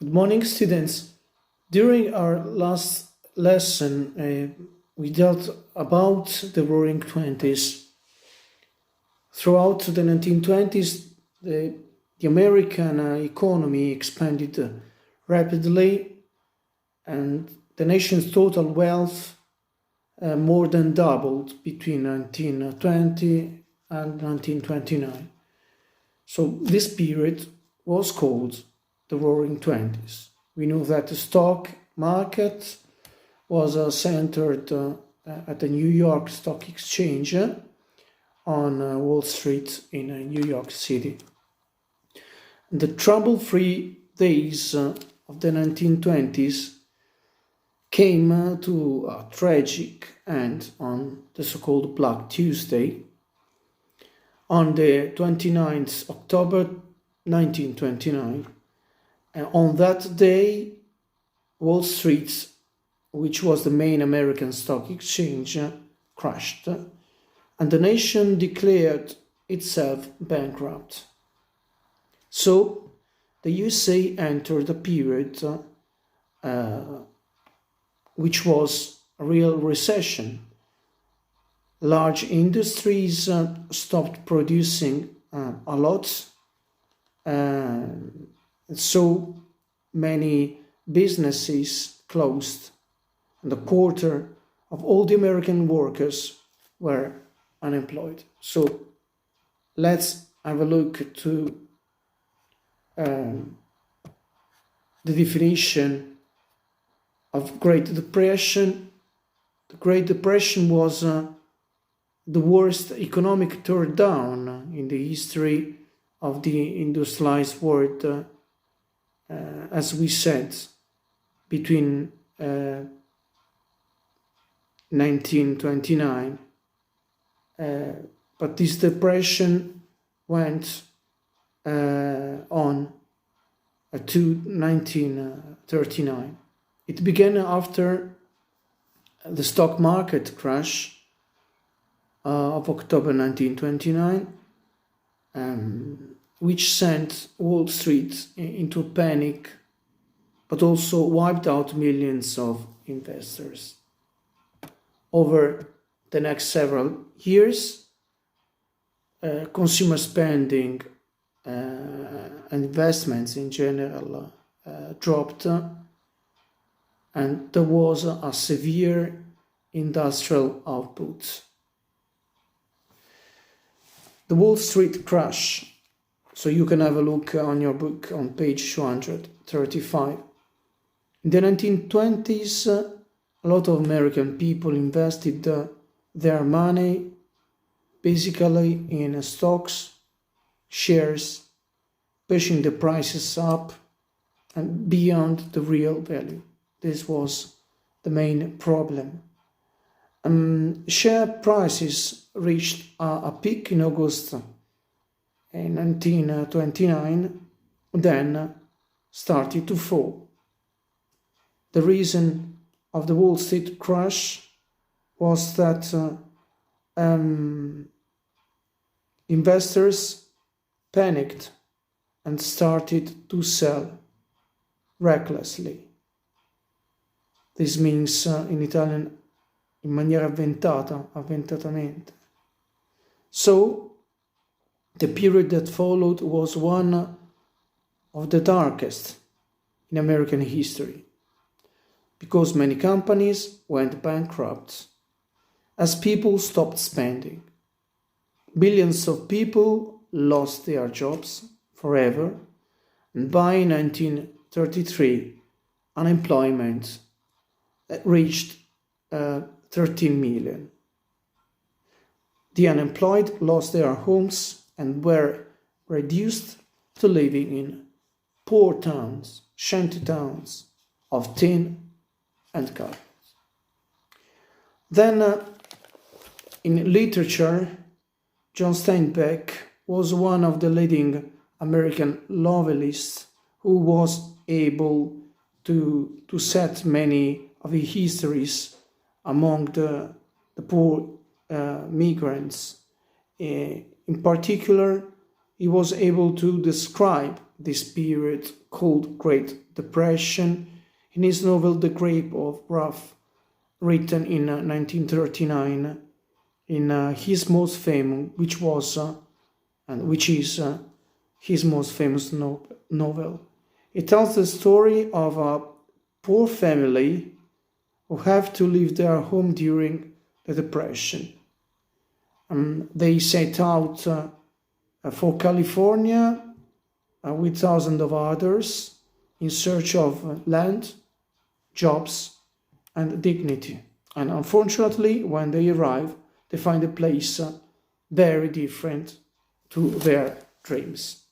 Good morning, students. During our last lesson, we dealt about the Roaring Twenties. Throughout the 1920s, the American economy expanded rapidly, and the nation's total wealth more than doubled between 1920 and 1929. So this period was called the Roaring Twenties. We know that the stock market was centered at the New York Stock Exchange on Wall Street in New York City. The trouble-free days of the 1920s came to a tragic end on the so-called Black Tuesday. On the 29th October 1929, on that day, Wall Street, which was the main American stock exchange, crashed, and the nation declared itself bankrupt. So, the USA entered a period which was a real recession. Large industries stopped producing a lot, so many businesses closed, and a quarter of all the American workers were unemployed. So let's have a look to the definition of Great Depression. The Great Depression was the worst economic teardown in the history of the industrialized world, as we said, between 1929. But this depression went on to 1939. It began after the stock market crash of October 1929, which sent Wall Street into panic, but also wiped out millions of investors. Over the next several years, consumer spending and investments in general dropped, and there was a severe industrial output. The Wall Street crash. So you can have a look on your book on page 235. In the 1920s, a lot of American people invested their money basically in stocks, shares, pushing the prices up and beyond the real value. This was the main problem. Share prices reached a peak in August in 1929, then started to fall. The reason of the Wall Street crash was that investors panicked and started to sell recklessly. This means in Italian in maniera avventatamente. So, the period that followed was one of the darkest in American history, because many companies went bankrupt as people stopped spending. Billions of people lost their jobs forever, and by 1933, unemployment reached 13 million. The unemployed lost their homes and were reduced to living in poor towns, shanty towns of tin and carpets. Then, in literature, John Steinbeck was one of the leading American novelists who was able to set many of his histories among the poor migrants. In particular, he was able to describe this period called Great Depression in his novel The Grave of Wrath, written in 1939, in his most famous, which is his most famous novel. It tells the story of a poor family who have to leave their home during the Depression. They set out for California with thousands of others in search of land, jobs, and dignity. And unfortunately, when they arrive, they find a place very different to their dreams.